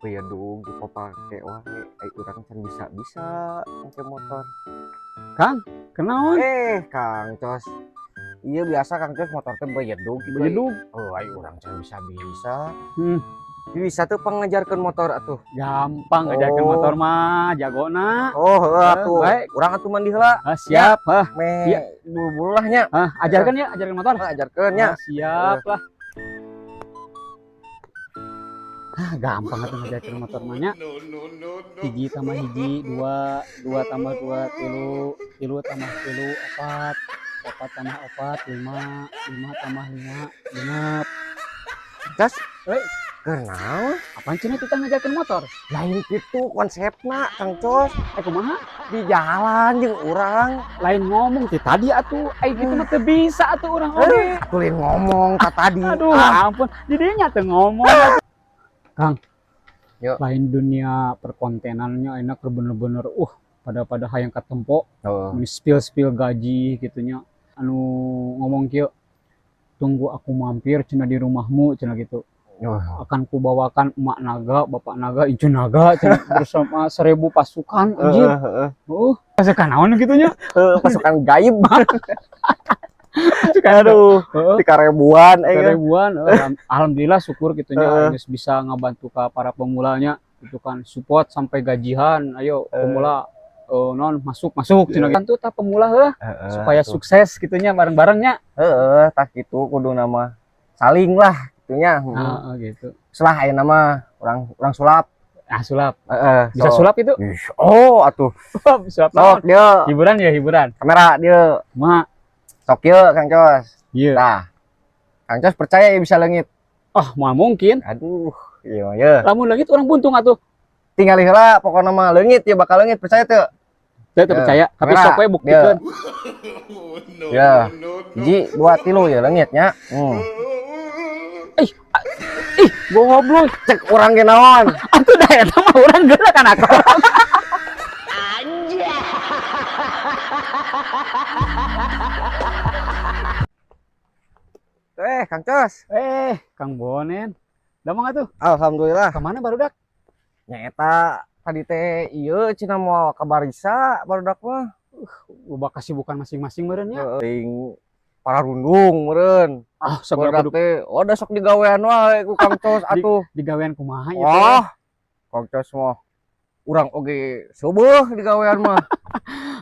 Beudug dipake wae urang can bisa-bisa make motor. Kang, kenaon? Kang Cos, iya biasa Kang Cos motor teh beudug gitu. Beudug. Ai urang can bisa-bisa. Hmm, Bisa tuh pangajarkeun motor atuh. gampang ngajarkeun motor mah, jagona. Oh, heueuh atuh. baik. Urang atuh mandi heula. Siap, Me Iya. buru-buru lah nya. Ajarkan ya, ajarkan motor. Ajarkeun nya. Siap lah. Gampang atuh ngajarkeun motor mah nya. Hiji tambah hiji, dua tambah dua, tilu tambah tilu, opat tambah opat, lima tambah lima, genep. Cos, kenaon? Apaan cenah kita ngajarkeun motor? Lain kitu konsepna Kang Cos. Kumaha? Di jalan jeung urang. Lain ngomong ti tadi atuh, gitu mah teu bisa atuh urang oge. Tulin ngomong ka tadi. Aduh, ampun, di dinya teu ngomong. Kang, Yuk. lain dunia perkontenannya enak bener-bener pada hayang katempo spill gaji gitunya anu ngomong kieu tunggu aku mampir cenah di rumahmu cenah gitu. Akan kubawakan emak naga, bapak naga, incu naga cenah bersama 1000 pasukan anjir. Pasukan naon gitunya? Pasukan gaib. Aduh, 3.000-an alhamdulillah syukur gitunya geus bisa ngabantu ka para pemulanya itu kan support sampai gajian. Ayo pemula non masuk cenah gitu tah pemula supaya sukses gitunya bareng-barengnya. Tah kitu kudu nama saling lah gitunya. Gitu. Selah aya nama urang sulap. Sulap. Bisa sulap itu? Atuh. Sulap. Sok dia. Hiburan. Kamera dia. Mak. Sok ieu Kang Cos. Iya. Tah. Kang Cos percaya ya bisa leungit? Mah mungkin. Aduh, iya ya. Lamun leungit orang buntung atuh. Tinggal heula pokona mah leungit ya bakal leungit percaya teu? Teu percaya, tapi sok we buktikeun. Ya. 1 2 3 ya leungitnya. Goblok. Cek urang ge naon? Atuh da eta mah urang geura kan aku. Kang Cos. Kang Bonen. Damang atuh. Alhamdulillah. Kemana barudak? Nya eta tadi teh ieu cenah moal ka Barisa barudak mah. Loba kasibukan masing-masing meureun nya. Ting para rundung meureun. Segala barudak teh da sok digawean wae ku Kang Cos atuh. Digawean kumaha ya? Kang Cos mah urang oge seueuh digawean mah.